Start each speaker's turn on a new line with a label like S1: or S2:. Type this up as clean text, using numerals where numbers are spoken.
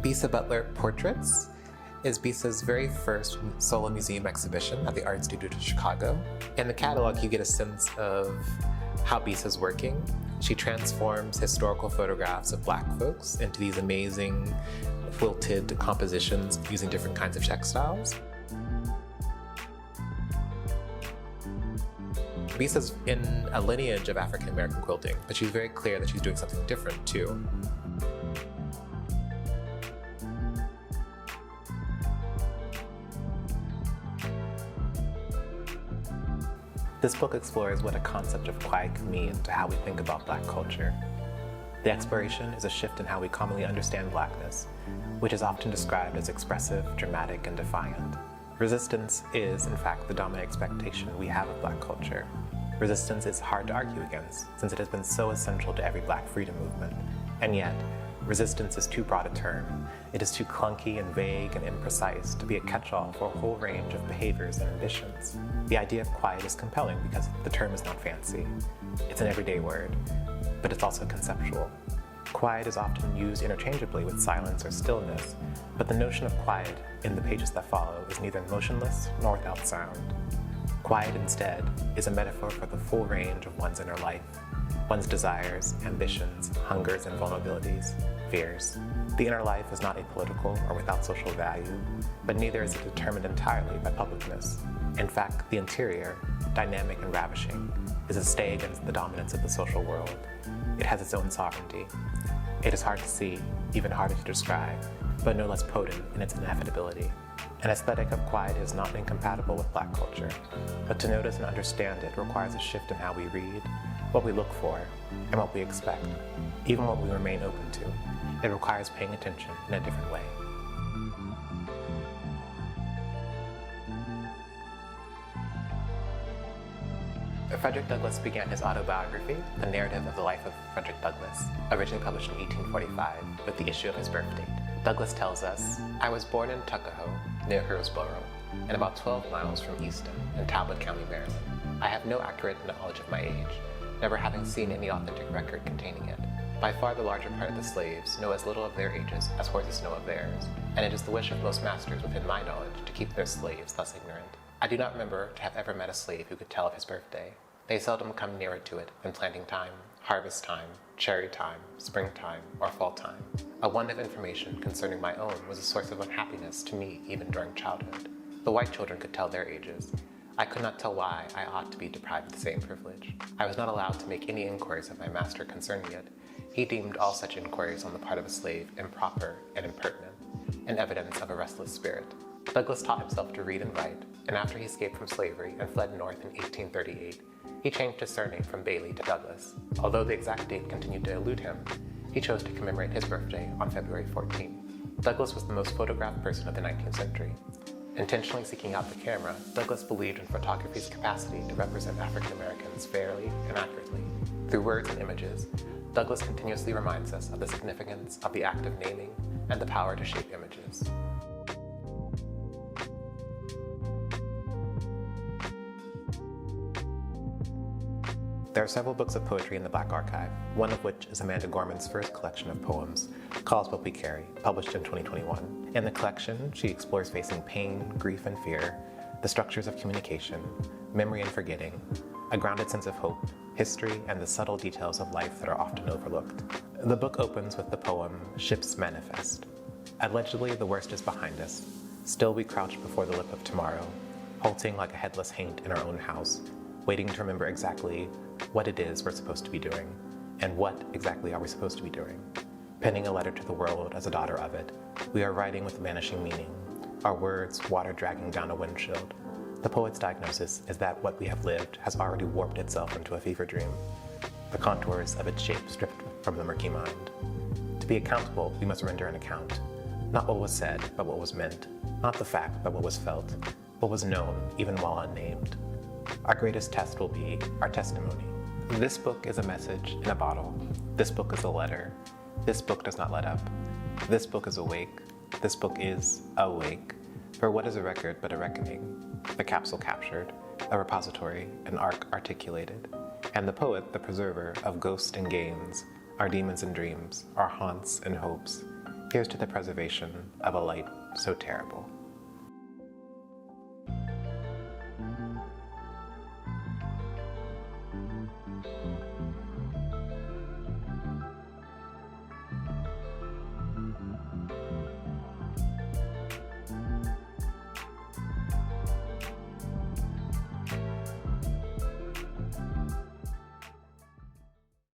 S1: Bisa Butler Portraits is Bisa's very first solo museum exhibition at the Art Studio in Chicago. In the catalog, you get a sense of how Bisa's working. She transforms historical photographs of Black folks into these amazing quilted compositions using different kinds of textiles. Bisa's in a lineage of African American quilting, but she's very clear that she's doing something different too. This book explores what a concept of quiet can mean to how we think about Black culture. The exploration is a shift in how we commonly understand Blackness, which is often described as expressive, dramatic, and defiant. Resistance is, in fact, the dominant expectation we have of Black culture. Resistance is hard to argue against, since it has been so essential to every Black freedom movement. And yet, resistance is too broad a term. It is too clunky and vague and imprecise to be a catch-all for a whole range of behaviors and ambitions. The idea of quiet is compelling because the term is not fancy. It's an everyday word, but it's also conceptual. Quiet is often used interchangeably with silence or stillness, but the notion of quiet in the pages that follow is neither motionless nor without sound. Quiet, instead, is a metaphor for the full range of one's inner life, one's desires, ambitions, hungers, and vulnerabilities, fears. The inner life is not apolitical or without social value, but neither is it determined entirely by publicness. In fact, the interior, dynamic and ravishing, is a stay against the dominance of the social world. It has its own sovereignty. It is hard to see, even harder to describe, but no less potent in its inevitability. An aesthetic of quiet is not incompatible with Black culture, but to notice and understand it requires a shift in how we read, what we look for, and what we expect, even what we remain open to. It requires paying attention in a different way. Frederick Douglass began his autobiography, The Narrative of the Life of Frederick Douglass, originally published in 1845, with the issue of his birth date. Douglass tells us, "I was born in Tuckahoe, near Hillsborough, and about 12 miles from Easton, in Talbot County, Maryland. I have no accurate knowledge of my age, never having seen any authentic record containing it. By far the larger part of the slaves know as little of their ages as horses know of theirs, and it is the wish of most masters within my knowledge to keep their slaves thus ignorant. I do not remember to have ever met a slave who could tell of his birthday. They seldom come nearer to it than planting time, harvest time, cherry time, springtime, or fall time. A want of information concerning my own was a source of unhappiness to me even during childhood. The white children could tell their ages. I could not tell why I ought to be deprived of the same privilege. I was not allowed to make any inquiries of my master concerning it. He deemed all such inquiries on the part of a slave improper and impertinent, and evidence of a restless spirit." Douglass taught himself to read and write, and after he escaped from slavery and fled north in 1838, he changed his surname from Bailey to Douglass. Although the exact date continued to elude him, he chose to commemorate his birthday on February 14. Douglass was the most photographed person of the 19th century. Intentionally seeking out the camera, Douglass believed in photography's capacity to represent African Americans fairly and accurately. Through words and images, Douglass continuously reminds us of the significance of the act of naming and the power to shape images. There are several books of poetry in the Black Archive, one of which is Amanda Gorman's first collection of poems, Cause What We Carry, published in 2021. In the collection, she explores facing pain, grief, and fear, the structures of communication, memory and forgetting, a grounded sense of hope, history, and the subtle details of life that are often overlooked. The book opens with the poem Ships Manifest. Allegedly, the worst is behind us. Still we crouch before the lip of tomorrow, halting like a headless haint in our own house, waiting to remember exactly what it is we're supposed to be doing, and what exactly are we supposed to be doing. Penning a letter to the world as a daughter of it, we are writing with vanishing meaning, our words water dragging down a windshield. The poet's diagnosis is that what we have lived has already warped itself into a fever dream, the contours of its shape stripped from the murky mind. To be accountable, we must render an account, not what was said, but what was meant, not the fact, but what was felt, what was known, even while unnamed. Our greatest test will be our testimony. This book is a message in a bottle. This book is a letter. This book does not let up. This book is awake. This book is awake. For what is a record but a reckoning? The capsule captured, a repository, an arc articulated. And the poet, the preserver of ghosts and gains, our demons and dreams, our haunts and hopes. here's to the preservation of a light so terrible.